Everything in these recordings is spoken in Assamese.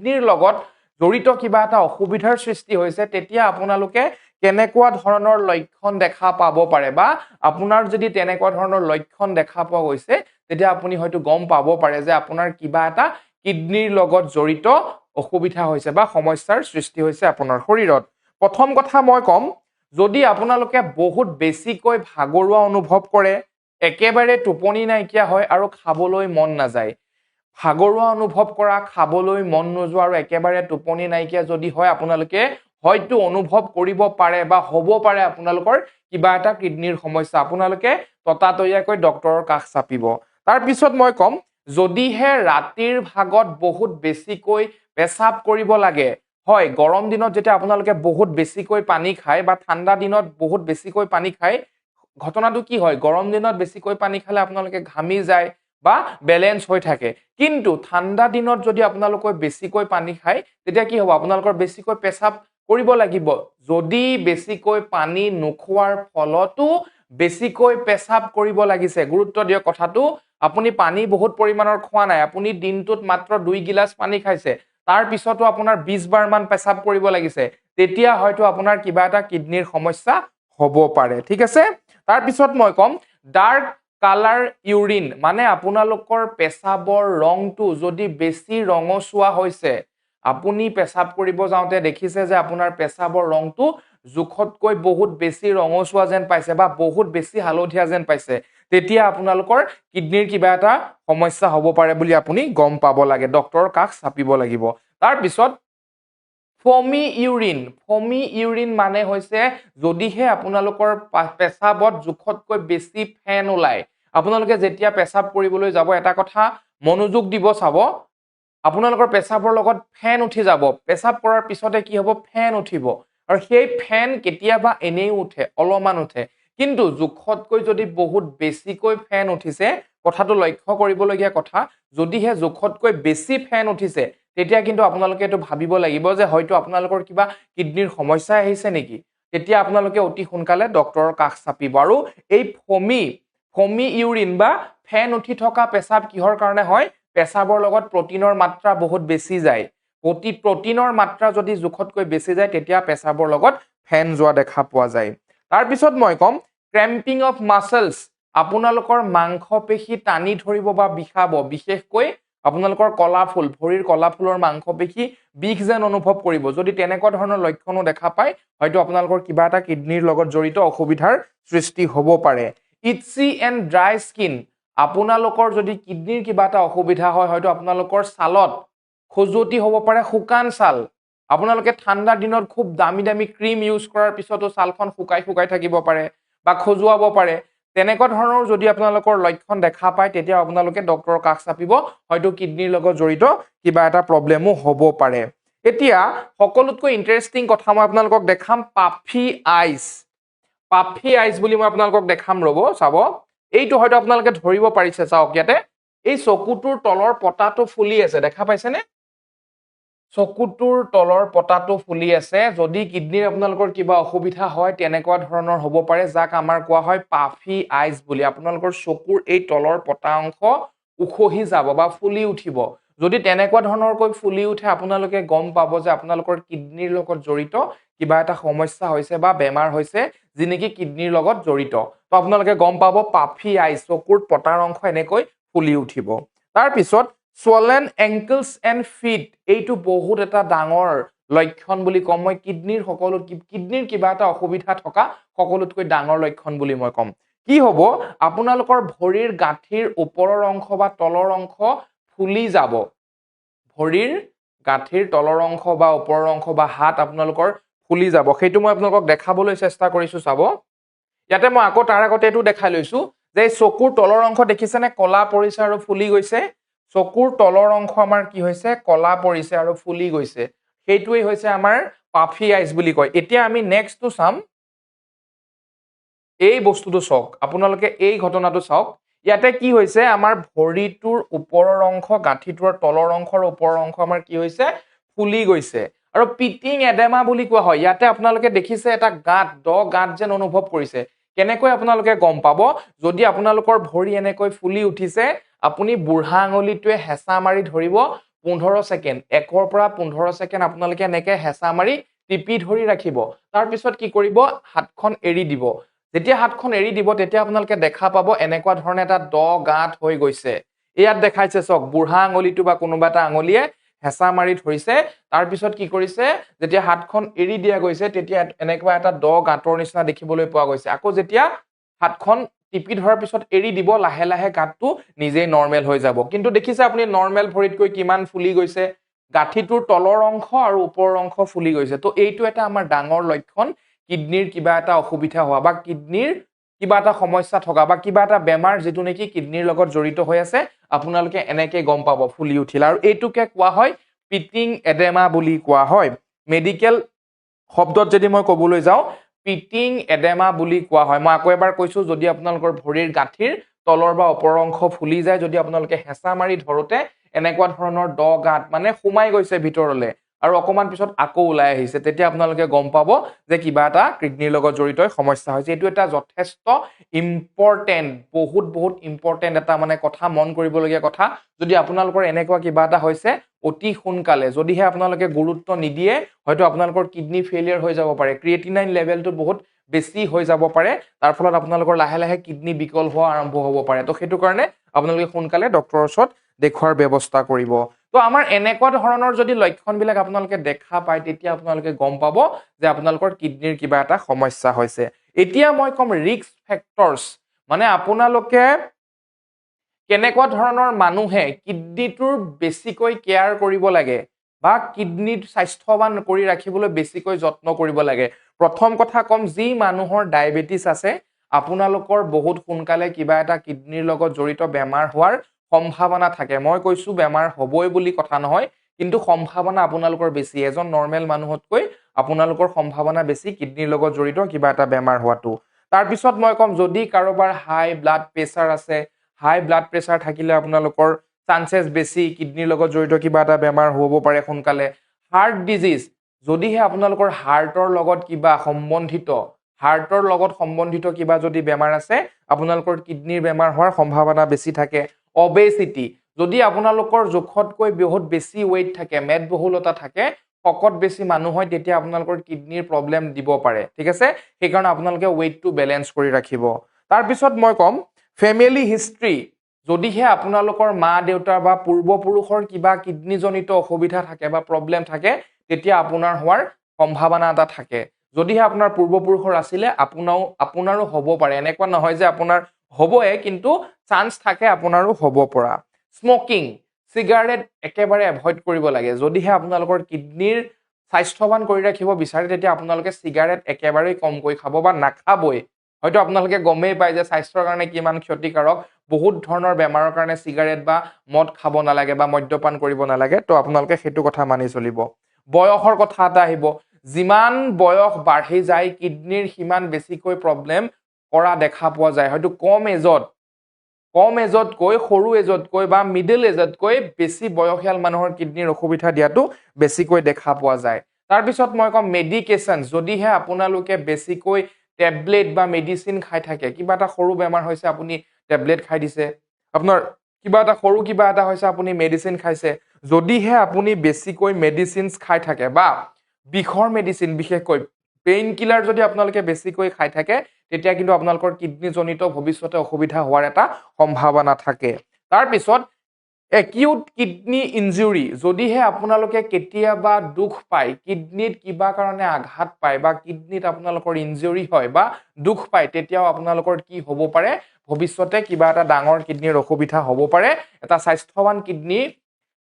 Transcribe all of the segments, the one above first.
কিডনিৰ লগত জড়িত কিবা এটা অসুবিধাৰ সৃষ্টি হৈছে তেতিয়া আপোনালোকে কেনেকুৱা ধৰণৰ লক্ষণ দেখা পাব পাৰে বা আপোনাৰ যদি তেনেকুৱা ধৰণৰ লক্ষণ দেখা পোৱা গৈছে তেতিয়া আপুনি হয়তো গম পাব পাৰে যে আপোনাৰ কিবা এটা কিডনিৰ লগত জড়িত অসুবিধা হৈছে বা সমস্যাৰ সৃষ্টি হৈছে আপোনাৰ শৰীৰত প্ৰথম কথা মই কম যদি আপোনালোকে বহুত বেছিকৈ ভাগৰুৱা অনুভৱ কৰে একেবাৰে টোপনি নাইকিয়া হয় আৰু খাবলৈ মন নাযায় ভাগৰুৱা অনুভৱ কৰা খাবলৈ মন নোযোৱা আৰু একেবাৰে টোপনি নাইকিয়া যদি হয় আপোনালোকে হয়তো অনুভৱ কৰিব পাৰে বা হ'ব পাৰে আপোনালোকৰ কিবা এটা কিডনিৰ সমস্যা আপোনালোকে ততাতৈয়াকৈ ডক্টৰৰ কাষ চাপিব তাৰ পিছত মই কম যদিহে ৰাতিৰ ভাগত বহুত বেছিকৈ পেচাব কৰিব লাগে হয় গৰম দিনত যেতিয়া আপোনালোকে বহুত বেছিকৈ পানী খায় বা ঠাণ্ডা দিনত বহুত বেছিকৈ পানী খায় ঘটনাটো কি হয় গৰম দিনত বেছিকৈ পানী খালে আপোনালোকে ঘামি যায় বা বেলেন্স হৈ থাকে কিন্তু ঠাণ্ডা দিনত যদি আপোনালোকে বেছিকৈ পানী খায় তেতিয়া কি হ'ব আপোনালোকৰ বেছিকৈ পেচাব কৰিব লাগিব যদি বেছিকৈ পানী নোখোৱাৰ ফলতো বেছিকৈ পেচাব কৰিব লাগিছে গুৰুত্ব দিয়ক কথাটো আপুনি পানী বহুত পৰিমাণৰ খোৱা নাই আপুনি দিনটোত মাত্ৰ 2 গিলাচ পানী খাইছে তাৰ পিছতো আপোনাৰ 20 বাৰ মান পেচাব কৰিব লাগিছে তেতিয়া হয়তো আপোনাৰ কিবা এটা কিডনিৰ সমস্যা হ'ব পাৰে ঠিক আছে তাৰ পিছত মই কম ডাৰ্ক কালাৰ ইউৰিন মানে আপোনালোকৰ পেচাবৰ ৰংটো যদি বেছি ৰঙচুৱা হৈছে আপুনি পেচাব কৰিব যাওঁতে দেখিছে যে আপোনাৰ পেচাবৰ ৰংটো জুখতকৈ বহুত বেছি ৰঙচুৱা যেন পাইছে বা বহুত বেছি হালধীয়া যেন পাইছে তেতিয়া আপোনালোকৰ কিডনিৰ কিবা এটা সমস্যা হ'ব পাৰে বুলি আপুনি গম পাব লাগে ডক্টৰৰ কাষ চাপিব লাগিব তাৰ পিছত ফমি ইউৰিন মানে হৈছে যদিহে আপোনালোকৰ পেচাবত জুখতকৈ বেছি ফেন ওলায় আপোনালোকে যেতিয়া পেচাব কৰিবলৈ যাব এটা কথা মনোযোগ দিব চাব আপোনালোকৰ পেচাবৰ লগত ফেন উঠি যাব পেচাব কৰাৰ পিছতে কি হ'ব ফেন উঠিব আৰু সেই ফেন কেতিয়াবা এনেই উঠে অলপমান উঠে কিন্তু জুখতকৈ যদি বহুত বেছিকৈ ফেন উঠিছে কথাটো লক্ষ্য কৰিবলগীয়া কথা যদিহে জুখতকৈ বেছি ফেন উঠিছে তেতিয়া কিন্তু আপোনালোকে এটো ভাবিব লাগিব যে হয়তো আপোনালোকৰ কিবা কিডনিৰ সমস্যা আহিছে নেকি তেতিয়া আপোনালোকে অতি সোনকালে ডক্টৰৰ কাষ চাপিব আৰু এই ফমি ইউৰিন বা ফেন উঠি থকা পেচাব কিহৰ কাৰণে হয় পেচাবৰ লগত প্ৰটিনৰ মাত্ৰা বহুত বেছি যায় প্ৰটিনৰ মাত্ৰা যদি জুখতকৈ বেছি যায় তেতিয়া পেচাবৰ লগত ফেন যোৱা দেখা পোৱা যায় তাৰ পিছত মই কম ক্ৰেম্পিং অফ মাসলছ আপোনালোকৰ মাংসপেশী টানি ধৰিব বা বিষাব বিশেষকৈ আপোনালোকৰ কলাফুল ভৰিৰ কলাফুলৰ মাংসপেশী বিষ যেন অনুভৱ কৰিব যদি তেনেকুৱা ধৰণৰ লক্ষণো দেখা পায় হয়তো আপোনালোকৰ কিবা এটা কিডনিৰ লগত জড়িত অসুবিধাৰ সৃষ্টি হ'ব পাৰে ইটচি এণ্ড ড্ৰাই স্কিন আপোনালোকৰ যদি কিডনিৰ কিবা এটা অসুবিধা হয় হয়তো আপোনালোকৰ ছালত খজুৱতি হ'ব পাৰে শুকান ছাল আপোনালোকে ঠাণ্ডা দিনত খুব দামী ক্ৰীম ইউজ কৰাৰ পিছতো ছালখন শুকাই থাকিব পাৰে বা খজুৱাব পাৰে তেনেকুৱা ধৰণৰ যদি আপোনালোকৰ লক্ষণ দেখা পায় তেতিয়া আপোনালোকে ডক্টৰৰ কাষ চাপিব হয়তো কিডনিৰ লগত জড়িত কিবা এটা প্ৰবলেমো হ'ব পাৰে এতিয়া সকলোতকৈ ইন্টাৰেষ্টিং কথা মই আপোনালোকক দেখাম পাফি আইজ বুলি মই আপোনালোকক দেখাম ৰ'ব চাব এইটো হয়তো আপোনালোকে ধৰিব পাৰিছে চাওক ইয়াতে এই চকুটোৰ তলৰ পতাটো ফুলি আছে দেখা পাইছেনে চকুটোৰ তলৰ পতাটো ফুলি আছে যদি কিডনিৰ আপোনালোকৰ কিবা অসুবিধা হয় তেনেকুৱা ধৰণৰ হ'ব পাৰে যাক আমাৰ কোৱা হয় পাফি আইজ বুলি আপোনালোকৰ চকুৰ এই তলৰ পতা অংশ উখহি যাব বা ফুলি উঠিব যদি তেনেকুৱা ধৰণৰকৈ ফুলি উঠে আপোনালোকে গম পাব যে আপোনালোকৰ কিডনিৰ লগত জড়িত কিবা এটা সমস্যা হৈছে বা বেমাৰ হৈছে যি নেকি কিডনিৰ লগত জড়িত তো আপোনালোকে গম পাব পাফি আইজ চকুৰ পতাৰ অংশ এনেকৈ ফুলি উঠিব তাৰ পিছত swollen ankles and feet এইটো বহুত এটা ডাঙৰ লক্ষণ বুলি কম মই কিডনিৰ কিবা এটা অসুবিধা থকা সকলোতকৈ ডাঙৰ লক্ষণ বুলি মই কম কি হ'ব আপোনালোকৰ ভৰিৰ গাঁঠিৰ ওপৰৰ অংশ বা তলৰ অংশ ফুলি যাব ভৰিৰ গাঁঠিৰ তলৰ অংশ বা ওপৰৰ অংশ বা হাত আপোনালোকৰ ফুলি যাব সেইটো মই আপোনালোকক দেখাবলৈ চেষ্টা কৰিছো চাব ইয়াতে মই আকৌ তাৰ আগতে এটো দেখাই লৈছো যে চকুৰ তলৰ অংশ দেখিছেনে কলা পৰিছে আৰু ফুলি গৈছে চকুৰ তলৰ অংশ আমাৰ কি হৈছে কলা পৰিছে আৰু ফুলি গৈছে সেইটোই হৈছে আমাৰ পাফি আইজ বুলি কয় এতিয়া আমি নেক্সটটো চাম এই বস্তুটো চাওক আপোনালোকে এই ঘটনাটো চাওক ইয়াতে কি হৈছে আমাৰ ভৰিটোৰ ওপৰৰ অংশ গাঁঠিটোৰ তলৰ অংশৰ ওপৰৰ অংশ আমাৰ কি হৈছে ফুলি গৈছে আৰু পিটিং এডেমা বুলি কোৱা হয় ইয়াতে আপোনালোকে দেখিছে এটা গাঁত যেন অনুভৱ কৰিছে কেনেকৈ আপোনালোকে গম পাব যদি আপোনালোকৰ ভৰি এনেকৈ ফুলি উঠিছে আপুনি বুঢ়া আঙুলিটোৱে হেঁচা মাৰি ধৰিব 15 সেকেন্ড 1 পৰা 15 সেকেন্ড আপোনালোকে এনেকে হেঁচা মাৰি টিপি ধৰি ৰাখিব তাৰ পিছত কি কৰিব হাতখন এৰি দিব যেতিয়া হাতখন এৰি দিব তেতিয়া আপোনালোকে দেখা পাব এনেকুৱা ধৰণে এটা দ গাঁত হৈ গৈছে ইয়াত দেখাইছে চক বুঢ়া আঙুলিটো বা কোনোবা এটা আঙুলিয়ে হেঁচা মাৰি ধৰিছে তাৰ পিছত কি কৰিছে যেতিয়া হাতখন এৰি দিয়া গৈছে তেতিয়া এনেকুৱা এটা দ গাঁতৰ নিচিনা দেখিবলৈ পোৱা গৈছে আকৌ যেতিয়া হাতখন টিপি ধৰাৰ পিছত এৰি দিব লাহে লাহে গাঁতটো নিজেই নৰ্মেল হৈ যাব কিন্তু দেখিছে আপুনি নৰ্মেল ভৰিতকৈ কিমান ফুলি গৈছে গাঁঠিটোৰ তলৰ অংশ আৰু ওপৰৰ অংশ ফুলি গৈছে তো এইটো এটা আমাৰ ডাঙৰ লক্ষণ কিডনিৰ কিবা এটা অসুবিধা হোৱা বা কিডনিৰ কিবা এটা সমস্যা থকা বা কিবা এটা বেমাৰ যেটো নেকি কিডনিৰ লগত জড়িত হৈ আছে আপোনালোকে এনেকে গম পাব ফুলি উঠিল আৰু এইটোকে কোৱা হয় পিটিং এডেমা বুলি কোৱা হয় মেডিকেল শব্দত যদি মই ক'বলৈ যাওঁ পিটিং এডেমা বুলি কোৱা হয় মই আকৌ এবাৰ কৈছো যদি আপোনালোকৰ ভৰিৰ গাঁঠিৰ তলৰ বা ওপৰৰ অংশ ফুলি যায় যদি আপোনালোকে হেঁচা মাৰি ধৰোতে এনেকুৱা ধৰণৰ দ গাঁত মানে সোমাই গৈছে ভিতৰলে আৰু অকমান পিছত আকৌ ওলাই আহিছে তেতিয়া আপোনালোকে গম পাব যে কিবা এটা কিডনিৰ লগত জড়িত সমস্যা হৈছে এইটো এটা যথেষ্ট ইম্পৰ্টেন্ট বহুত ইম্পৰ্টেন্ট এটা মানে কথা মন কৰিবলগীয়া কথা যদি আপোনালোকৰ এনেকুৱা কিবা এটা হৈছে অতি সোনকালে যদিহে আপোনালোকে গুৰুত্ব নিদিয়ে হয়তো আপোনালোকৰ কিডনি ফেইলিয়াৰ হৈ যাব পাৰে ক্ৰিয়েটিনাইন লেভেলটো বহুত বেছি হৈ যাব পাৰে তাৰ ফলত আপোনালোকৰ লাহে লাহে কিডনি বিকল হোৱা আৰম্ভ হ'ব পাৰে তো সেইটো কাৰণে আপোনালোকে সোনকালে ডক্টৰৰ ওচৰত দেখুৱাৰ ব্যৱস্থা কৰিব তো আমাৰ এনেকুৱা ধৰণৰ যদি লক্ষণবিলাক আপোনালোকে দেখা পায় তেতিয়া আপোনালোকে গম পাব যে আপোনালোকৰ কিডনিৰ কিবা এটা সমস্যা হৈছে এতিয়া মই কম ৰিস্ক ফেক্টৰছ মানে আপোনালোকে কেনেকুৱা ধৰণৰ মানুহে কিডনিটোৰ বেছিকৈ কেয়াৰ কৰিব লাগে বা কিডনিৰ স্বাস্থ্যৱান কৰি ৰাখিবলৈ বেছিকৈ যত্ন কৰিব লাগে প্ৰথম কথা কম যি মানুহৰ ডায়াবেটিছ আছে আপোনালোকৰ বহুত সোনকালে কিবা এটা কিডনিৰ লগত জড়িত বেমাৰ হোৱাৰ সম্ভাৱনা থাকে মই কৈছো বেমাৰ হ'বই বুলি কথা নহয় কিন্তু সম্ভাৱনা আপোনালোকৰ বেছি এজন নৰ্মেল মানুহতকৈ আপোনালোকৰ সম্ভাৱনা বেছি কিডনিৰ লগত জড়িত কিবা এটা বেমাৰ হোৱাটো তাৰ পিছত মই কম যদি কাৰোবাৰ হাই ব্লাড প্ৰেছাৰ আছে হাই ব্লাড প্ৰেছাৰ থাকিলে আপোনালোকৰ চান্সেছ বেছি কিডনিৰ লগত জড়িত কিবা এটা বেমাৰ হ'ব পাৰে সোনকালে হাৰ্ট ডিজিজ যদিহে আপোনালোকৰ হাৰ্টৰ লগত কিবা সম্বন্ধিত কিবা যদি বেমাৰ আছে আপোনালোকৰ কিডনিৰ বেমাৰ হোৱাৰ সম্ভাৱনা বেছি থাকে অবেচিটি যদি আপোনালোকৰ জোখতকৈ বহুত বেছি ওয়েট থাকে মেদবহুলতা থাকে শকত বেছি মানুহ হয় তেতিয়া আপোনালোকৰ কিডনিৰ প্ৰবলেম দিব পাৰে ঠিক আছে সেইকাৰণে আপোনালোকে ওয়েটটো বেলেন্স কৰি ৰাখিব তাৰ পিছত মই কম ফেমিলি হিষ্ট্ৰী যদিহে আপোনালোকৰ মা দেউতা বা পূৰ্বপুৰুষৰ কিবা কিডনিজনিত অসুবিধা থাকে বা প্ৰবলেম থাকে তেতিয়া আপোনাৰ হোৱাৰ সম্ভাৱনা এটা থাকে যদিহে আপোনাৰ পূৰ্বপুৰুষৰ আছিলে আপোনাৰো হ'ব পাৰে এনেকুৱা নহয় যে আপোনাৰ হ'বয়ে কিন্তু চান্স থাকে আপোনাৰো হ'ব পৰা স্মোকিং সিগাৰেট একেবাৰে এভয়েড কৰিব লাগে যদিহে আপোনালোকৰ কিডনিৰ স্বাস্থ্যৱান কৰি ৰাখিব বিচাৰে তেতিয়া আপোনালোকে সিগাৰেট একেবাৰে কমকৈ খাব বা নাখাবই হয়তো আপোনালোকে গমেই পায় যে স্বাস্থ্যৰ কাৰণে কিমান ক্ষতিকাৰক বহুত ধৰণৰ বেমাৰৰ কাৰণে সিগাৰেট বা মদ খাব নালাগে বা মদ্যপান কৰিব নালাগে তো আপোনালোকে সেইটো কথা মানি চলিব বয়সৰ কথা এটা আহিব যিমান বয়স বাঢ়ি যায় কিডনিৰ সিমান বেছিকৈ প্ৰবলেম কৰা দেখা পোৱা যায় হয়তো কম এজতকৈ সৰু এজতকৈ বা মিডল এজতকৈ বেছি বয়সীয়াল মানুহৰ কিডনিৰ অসুবিধা দিয়াটো বেছিকৈ দেখা পোৱা যায় তাৰ পিছত মই কম মেডিকেশন যদিহে আপোনালোকে বেছিকৈ টেবলেট বা মেডিসিন খাই থাকে কিবা এটা সৰু বেমাৰ হৈছে আপুনি টেবলেট খাই দিছে আপোনাৰ কিবা এটা হৈছে আপুনি মেডিসিন খাইছে যদিহে আপুনি বেছিকৈ মেডিসিনস খাই থাকে বা বিষৰ মেডিসিন বিশেষকৈ পেইন কিলাৰ যদি আপোনালোকে বেছিকৈ খাই থাকে তেতিয়া কিন্তু আপোনালোকৰ কিডনি জনিত ভৱিষ্যতে অসুবিধা হোৱাৰ এটা সম্ভাৱনা থাকে তাৰ পিছত একিউট কিডনি ইনজুৰি যদিহে আপোনালোকে কেতিয়াবা দুখ পায় কিডনিত কিবা কাৰণে আঘাত পায় বা কিডনিত আপোনালোকৰ ইনজুৰি হয় বা দুখ পায় তেতিয়াও আপোনালোকৰ কি হ'ব পাৰে ভৱিষ্যতে কিবা এটা ডাঙৰ কিডনিৰ অসুবিধা হ'ব পাৰে এটা স্বাস্থ্যৱান কিডনি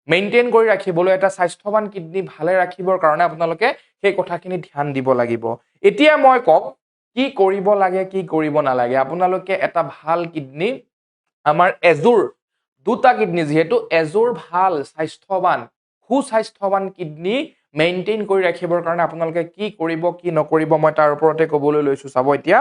মেইনটেইন কৰি ৰাখিবলৈ এটা স্বাস্থ্যৱান কিডনি ভালে ৰাখিবৰ কাৰণে আপোনালোকে সেই কথাখিনি ধ্যান দিব লাগিব এতিয়া মই কম কি কৰিব লাগে কি কৰিব নালাগে আপোনালোকে এটা ভাল কিডনি আমাৰ এজুৰ দুটা কিডনি যেহেতু এজুৰ ভাল স্বাস্থ্যৱান সুস্বাস্থ্যৱান কিডনি মেইনটেইন কৰি ৰাখিবৰ কাৰণে আপোনালোকে কি কৰিব কি নকৰিব মই তাৰ ওপৰতে ক'বলৈ লৈছো চাব এতিয়া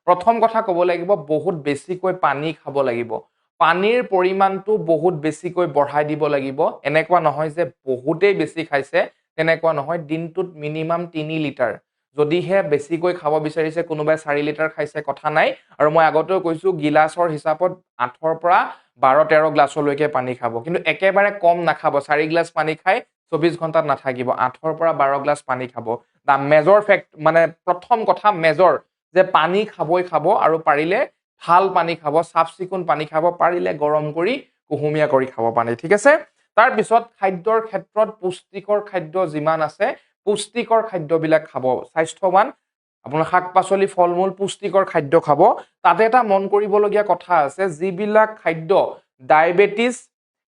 প্ৰথম কথা ক'ব লাগিব বহুত বেছিকৈ পানী খাব লাগিব পানীৰ পৰিমাণটো বহুত বেছিকৈ বঢ়াই দিব লাগিব এনেকুৱা নহয় যে বহুতেই বেছি খাইছে তেনেকুৱা নহয় দিনটোত মিনিমাম 3 লিটাৰ যদিহে বেছিকৈ খাব বিচাৰিছে কোনোবাই 4 লিটাৰ খাইছে কথা নাই আৰু মই আগতেও কৈছো গিলাসৰ হিচাপত 8 পৰা 12-13 গ্লাছলৈকে পানী খাব কিন্তু একেবাৰে কম নাখাব 4 গ্লাছ পানী খাই 24 ঘণ্টাত নাথাকিব 8 পৰা 12 গ্লাছ পানী খাব দা মেজৰ ফেক্ট মানে প্ৰথম কথা মেজৰ যে পানী খাবই খাব আৰু পাৰিলে ভাল পানী খাব সাফ চিকুণ পানী খাব পাৰিলে গৰম কৰি কুহুমীয়া কৰি খাব পানী ঠিক আছে তাৰ পিছত খাদ্যৰ ক্ষেত্ৰত পুষ্টিকৰ খাদ্য যিমান আছে পুষ্টিকৰ খাদ্যবিলাক খাব স্বাস্থ্যৱান আপোনাৰ শাক-পাচলি ফল-মূল পুষ্টিকৰ খাদ্য খাব তাতে এটা মন কৰিবলগীয়া কথা আছে যিবিলাক খাদ্য ডায়াবেটিস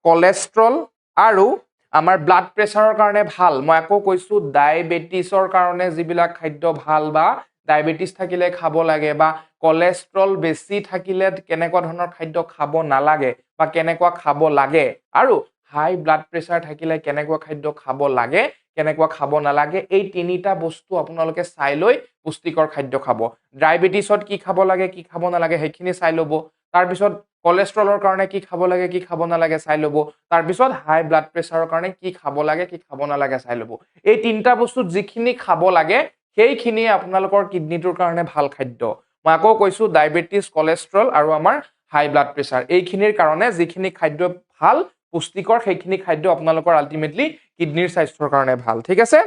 কোলেষ্ট্ৰল আৰু আমাৰ ব্লাড প্ৰেছাৰৰ কাৰণে ভাল মই আকৌ কৈছো ডায়াবেটিসৰ কাৰণে যিবিলাক খাদ্য ভাল বা ডায়াবেটিস থাকিলে খাব লাগে বা কোলেষ্ট্ৰল বেছি থাকিলে কেনেকুৱা ধৰণৰ খাদ্য খাব নালাগে বা কেনেকুৱা খাব লাগে আৰু হাই ব্লাড প্ৰেছাৰ থাকিলে কেনেকুৱা খাদ্য খাব লাগে কেনেকুৱা খাব নালাগে এই তিনিটা বস্তু আপোনালোকে চাই লৈ পুষ্টিকৰ খাদ্য খাব ডায়াবেটিসত কি খাব লাগে কি খাব নালাগে হেখিনি চাই লব তাৰ পিছত কোলেষ্ট্ৰলৰ কাৰণে কি খাব লাগে কি খাব নালাগে চাই লব তাৰ পিছত হাই ব্লাড প্ৰেছাৰৰ কাৰণে কি খাব লাগে কি খাব নালাগে চাই লব এই তিনিটা বস্তু যিখিনি খাব লাগে সেইখিনি আপোনালোকৰ কিডনিটোৰ কাৰণে ভাল খাদ্য মই আকৌ কৈছো ডায়াবেটিস কোলেষ্ট্ৰল আৰু আমাৰ হাই ব্লাড প্ৰেছাৰ এইখিনিৰ কাৰণে যিখিনি খাদ্য ভাল পুষ্টিকৰ সেইখিনি খাদ্য আপোনালোকৰ আলটিমেটলি কিডনিৰ স্বাস্থ্যৰ কাৰণে ভাল ঠিক আছে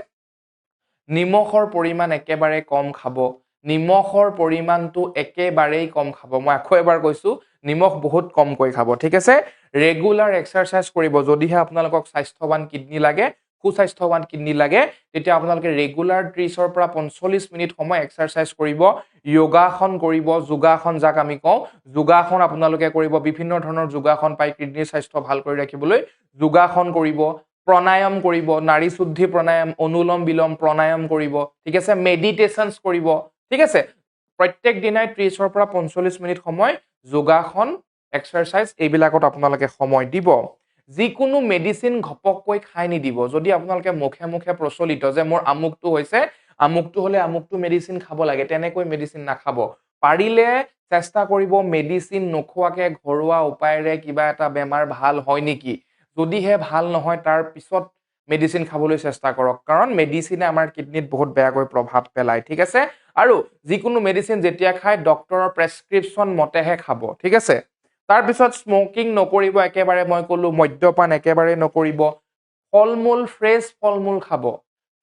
নিমখৰ পৰিমাণ একেবাৰে কম খাব নিমখৰ পৰিমাণটো একেবাৰেই কম খাব মই আকৌ এবাৰ কৈছো নিমখ বহুত কমকৈ খাব ঠিক আছে ৰেগুলাৰ এক্সাৰসাইজ কৰিব যদিহে আপোনালোকক স্বাস্থ্যৱান কিডনি লাগে সুস্বাস্থ্যৱান কিডনি লাগে তেতিয়া আপোনালোকে ৰেগুলাৰ 30 ৰ পৰা 45 মিনিট সময় এক্সাৰসাইজ কৰিব যোগাসন কৰিব যোগাসন যাক আমি কওঁ যোগাসন আপোনালোকে কৰিব বিভিন্ন ধৰণৰ যোগাসন পাই কিডনিৰ স্বাস্থ্য ভাল কৰি ৰাখিবলৈ যোগাসন কৰিব প্ৰণায়াম কৰিব নাৰী শুদ্ধি প্ৰণায়াম অনুলোম বিলোম প্ৰণায়াম কৰিব ঠিক আছে মেডিটেশনস কৰিব ঠিক আছে প্ৰত্যেক দিনাই 30 ৰ পৰা 45 মিনিট সময় যোগাসন এক্সাৰসাইজ এইবিলাকত আপোনালোকে সময় দিব যিকোনো মেডিসিন ঘপককৈ খাই নিদিব যদি আপোনালোকে মুখে মুখে প্ৰচলিত যে মোৰ আমুকটো হৈছে আমুকটো হলে আমুকটো মেডিসিন খাব লাগে তেনেকৈ মেডিসিন নাখাব পাৰিলে চেষ্টা কৰিব মেডিসিন নোখোৱাকে ঘৰুৱা উপায়েৰে কিবা এটা বেমাৰ ভাল হয় নেকি যদিহে ভাল নহয় তাৰ পিছত মেডিসিন খাবলৈ চেষ্টা কৰক কাৰণ মেডিসিনে আমাৰ কিডনিত বহুত বেয়াকৈ প্ৰভাৱ পেলায় ঠিক আছে আৰু যিকোনো মেডিসিন যেতিয়া খাই ডক্টৰৰ প্ৰেছক্ৰিপচন মতেহে খাব ঠিক আছে তাৰ পিছত স্মোকিং নকৰিব একেবাৰে মই কলো মদ্যপান একেবাৰে নকৰিব ফলমূল ফ্ৰেছ ফলমূল খাব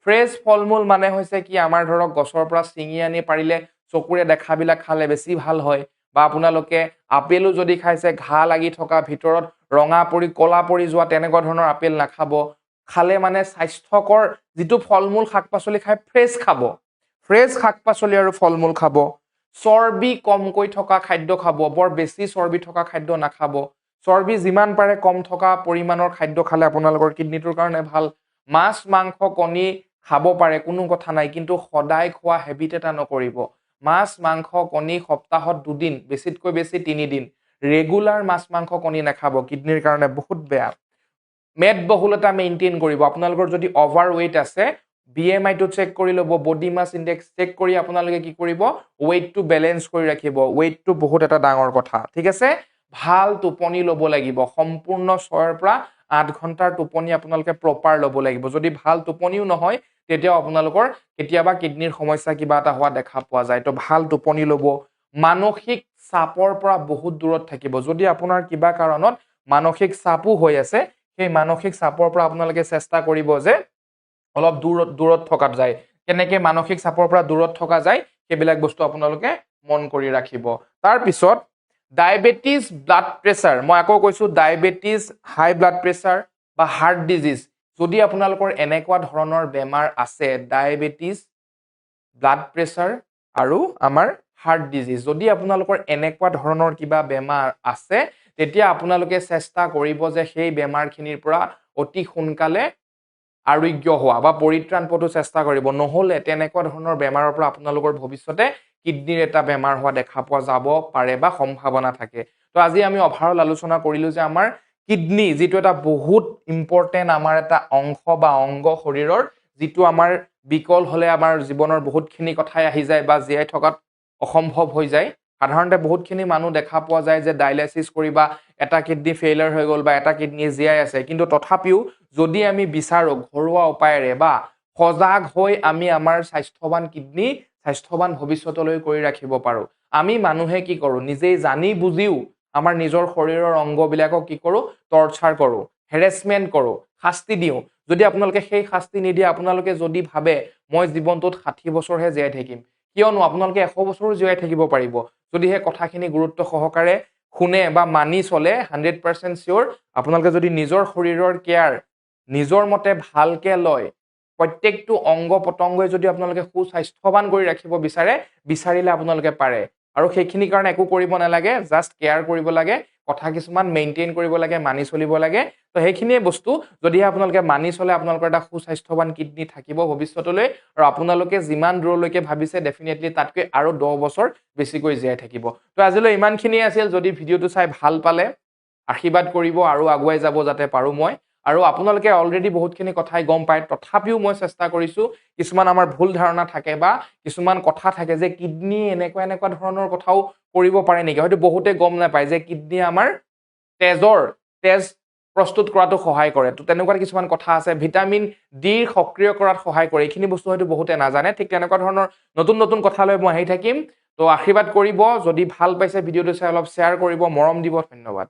ফ্ৰেছ ফলমূল মানে হৈছে কি আমাৰ ধৰক গছৰ পৰা ছিঙি আনি পাৰিলে চকুৰে দেখাবিলাক খালে বেছি ভাল হয় বা আপোনালোকে আপেলো যদি খাইছে ঘা লাগি থকা ভিতৰত ৰঙা পৰি কলা পৰি যোৱা তেনেকুৱা ধৰণৰ আপেল নাখাব খালে মানে স্বাস্থ্যকৰ যিটো ফলমূল শাক-পাচলি খাই ফ্ৰেছ খাব ফ্ৰেছ শাক-পাচলি আৰু ফলমূল খাব চৰ্বি কমকৈ থকা খাদ্য খাব বৰ বেছি চৰ্বি থকা খাদ্য নাখাব চৰ্বি যিমান পাৰে কম থকা পৰিমাণৰ খাদ্য খালে আপোনালোকৰ কিডনিটোৰ কাৰণে ভাল মাছ মাংস কণী খাব পাৰে কোনো কথা নাই কিন্তু সদায় খোৱা হেবিট এটা নকৰিব মাছ মাংস কণী সপ্তাহত 2 দিন বেছিতকৈ বেছি 3 দিন ৰেগুলাৰ মাছ মাংস কণী নাখাব কিডনিৰ কাৰণে বহুত বেয়া মেদবহুলতা মেইনটেইন কৰিব আপোনালোকৰ যদি ওভাৰ ওয়েট আছে BMI টো চেক কৰি লব বডি মাস ইনডেক্স চেক কৰি আপোনালোকে কি কৰিব ওয়েট টো ব্যালেন্স কৰি ৰাখিব ওয়েট টো বহুত এটা ডাঙৰ কথা ঠিক আছে ভাল টোপনি লব লাগিব সম্পূৰ্ণ 6 ৰ পৰা 8 ঘণ্টাৰ টোপনি আপোনালোকে প্ৰপাৰ লব লাগিব যদি ভাল টোপনিও নহয় তেতিয়া আপোনালোকৰ কেতিয়াবা কিডনিৰ সমস্যা কিবা এটা হোৱা দেখা পোৱা যায় তো ভাল টোপনি লব মানসিক চাপৰ পৰা বহুত দূৰত থাকিব যদি আপোনাৰ কিবা কাৰণত মানসিক চাপো হৈ আছে সেই মানসিক চাপৰ পৰা আপোনালোকে চেষ্টা কৰিব যে অলপ দূৰত থকা যায় কেনেকে মানসিক চাপৰ পৰা দূৰত থকা যায় সেইবিলাক বস্তু আপোনালোকে মন কৰি ৰাখিব তাৰ পিছত ডায়াবেটিস ব্লাড প্ৰেছাৰ মই আকৌ কৈছো ডায়াবেটিস হাই ব্লাড প্ৰেছাৰ বা হাৰ্ট ডিজিজ যদি আপোনালোকৰ এনেকুৱা ধৰণৰ বেমাৰ আছে ডায়াবেটিস ব্লাড প্ৰেছাৰ আৰু আমাৰ হাৰ্ট ডিজিজ যদি আপোনালোকৰ এনেকুৱা ধৰণৰ কিবা বেমাৰ আছে তেতিয়া আপোনালোকে চেষ্টা কৰিব যে সেই বেমাৰখিনিৰ পৰা অতি সোনকালে আৰোগ্য হোৱা বা পৰিত্ৰাণ পোৱাটো চেষ্টা কৰিব নহলে তেনেকুৱা ধৰণৰ বেমাৰৰ পৰা আপোনালোকৰ ভৱিষ্যতে কিডনিৰ এটা বেমাৰ হোৱা দেখা পোৱা যাব পাৰে বা সম্ভাৱনা থাকে তো আজি আমি অভাৰঅল আলোচনা কৰিলো যে আমাৰ কিডনি যেটো এটা বহুত ইম্পৰ্টেন্ট আমাৰ এটা অংশ বা অংগ শৰীৰৰ যেটো আমাৰ বিকল হলে আমাৰ জীৱনৰ বহুতখিনি কথাই আহি যায় বা জীয়াই থকাত অসম্ভৱ হৈ যায় সাধাৰণতে বহুতখিনি মানুহ দেখা পোৱা যায় যে ডায়ালাইসিস কৰিবা এটা কিডনি ফেইলাৰ হৈ গল বা এটা কিডনি জীয়াই আছে কিন্তু তথাপিও যদি আমি বিচাৰো ঘৰুৱা উপায়েৰে বা সজাগ হৈ আমি আমাৰ স্বাস্থ্যৱান কিডনী স্বাস্থ্যৱান ভৱিষ্যতলৈ কৰি ৰাখিব পাৰো আমি মানুহে কি কৰো নিজেই জানি বুজিও আমাৰ নিজৰ শৰীৰৰ অংগবিলাকক কি কৰো টৰ্চাৰ কৰো হেৰেসমেন্ট কৰো শাস্তি দিও যদি আপোনালোকে সেই শাস্তি নিদিয়ে আপোনালোকে যদি ভাবে মই জীৱনটোত 60 বছৰহে জীয়াই থাকিম কিয়নো আপোনালোকে 100 বছৰ জীয়াই থাকিব পাৰিব যদি হে কথাখিনি গুৰুত্ব সহকাৰে শুনে বা মানি চলে 100% চিয়ৰ আপোনালোকে যদি নিজৰ শৰীৰৰ কেয়াৰ নিজৰ মতে ভালকে লয় প্ৰত্যেকটো অংগ পতংগই যদি আপোনালোকে সুস্বাস্থ্যৱান কৰি ৰাখিব বিচাৰিলে আপোনালোকে পাৰে আৰু সেইখিনি কাৰণে একো কৰিব নালাগে জাস্ট কেয়াৰ কৰিব লাগে কথা কিছুমান মেইনটেইন কৰিব লাগে মানি চলিব লাগে তো সেইখিনিয়ে বস্তু যদি আপোনালোকে মানি চলে আপোনালোকৰ এটা সুস্বাস্থ্যৱান কিডনী থাকিব ভৱিষ্যতলৈ আৰু আপোনালোকে যিমান দূৰলৈকে ভাবিছে ডেফিনেটলি তাতকৈ আৰু 10 বছৰ বেছিকৈ জীয়াই থাকিব তো আজিলৈ ইমানখিনি আছিল যদি ভিডিওটো চাই ভাল পালে আশীৰ্বাদ কৰিব আৰু আগুৱাই যাব যাতে পাৰো মই আৰু আপোনালোকে অলৰেডি বহুতখিনি কথাই গম পায় তথাপিও মই চেষ্টা কৰিছো কিছুমান আমাৰ ভুল ধাৰণা থাকে বা কিছুমান কথা থাকে যে কিডনী এনেকুৱা ধৰণৰ কথাও কৰিব পাৰে নেকি হয়তো বহুতে গম নাপায় যে কিডনী আমাৰ তেজ প্ৰস্তুত কৰাটো সহায় কৰে তো তেনেকুৱা কিছুমান কথা আছে ভিটামিন ডি সক্ৰিয় কৰাত সহায় কৰে এইখিনি বস্তু হয়তো বহুতে নাজানে ঠিক তেনেকুৱা ধৰণৰ নতুন কথা লৈ মই আহি থাকিম তো আশীৰ্বাদ কৰিব যদি ভাল পাইছে ভিডিওটো চাই অলপ শ্বেয়াৰ কৰিব মৰম দিব ধন্যবাদ